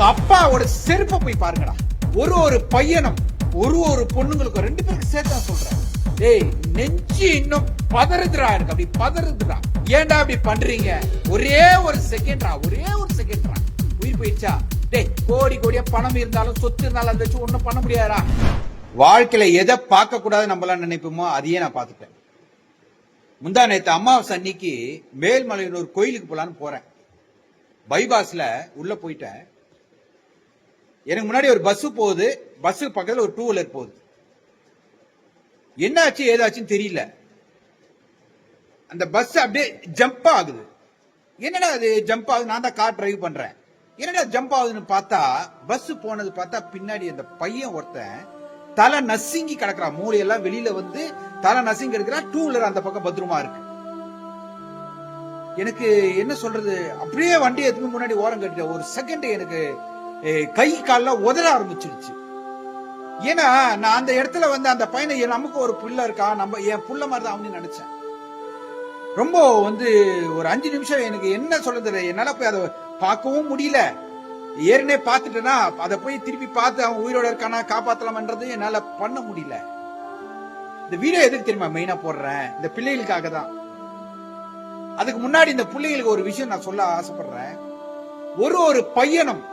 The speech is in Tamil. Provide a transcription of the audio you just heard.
உங்க அப்பாவோட செருப்பை போய் பாருங்கடா. ஒரு பையனும் ஒரு பொண்ணுங்களுக்கு 2 பேருக்கு சேர்த்து தான் சொல்றேன். டேய் நெஞ்சு இன்னும் பதறுதுடா, எனக்கு அப்படி பதறுதுடா. ஏன்டா அப்படி பண்றீங்க? ஒரே ஒரு செகண்ட்ரா உயிர் போயிடுச்சா? டேய் கோடியா பணம் இருந்தாலும் சொத்து இருந்தாலும் அதை வச்சு ஒண்ணும் பண்ண முடியாதா? வாழ்க்கையில எதை பார்க்க கூடாது நம்மளாம் நினைப்போமோ அதையே நான் பார்த்துட்டேன். முந்தா நேத்து அமாவாசை அன்னைக்கு மேல்மலையில் ஒரு கோயிலுக்கு போலான்னு போறேன். பைபாஸ்ல உள்ள போயிட்டேன். எனக்கு முன்னாடி ஒரு பஸ் போகுது, பஸ் பக்கத்துல ஒரு 2 வீலர் போகுது. என்னாச்சு ஏதாச்சுன்னு தெரியல. அந்த பஸ் அப்படியே ஜம்ப் ஆகுது. என்னடா அது ஜம்ப் ஆகுது? நான் தான் கார் டிரைவ் பண்றேன். என்னடா ஜம்ப் ஆகுதுன்னு பார்த்தா பஸ் போனது பார்த்தா பின்னாடி அந்த பையன் ஒருத்தன் தலை நசுங்கி கிடக்குறான். மூளையெல்லாம் வெளியில வந்து தலை நசுங்கி கிடக்குறான். 2 வீலர் அந்த பக்கம் பத்திரமா இருக்கு. எனக்கு என்ன சொல்றது, அப்படியே வண்டி எதுக்கு முன்னாடி ஓரம் கட்டிட்டேன். ஒரு செகண்ட் எனக்கு கை கால்லாம் உதற ஆரம்பிச்சிருச்சு. ஏன்னா நான் அந்த இடத்துல வந்து அந்த பையனை நமக்கு ஒரு புள்ள இருக்கா, நம்ம என் புள்ள மாதிரி தான் அவனு நினைச்சேன். ரொம்ப வந்து ஒரு 5 நிமிஷம் எனக்கு என்ன சொல்றது, என்னால போய் அதை பார்க்கவும் முடியல. ஏற்கனவே பார்த்துட்டேன்னா அதை போய் திருப்பி பார்த்து அவன் உயிரோட இருக்கானா காப்பாத்தலாம்ன்றது என்னால பண்ண முடியல. இந்த வீடியோ எதுக்கு தெரியுமா மெயினா போடுறேன்? இந்த பிள்ளைகளுக்காக தான். அதுக்கு முன்னாடி இந்த பிள்ளைகளுக்கு ஒரு விஷயம் நான் சொல்ல ஆசைப்படுறேன். ஒரு பையனும்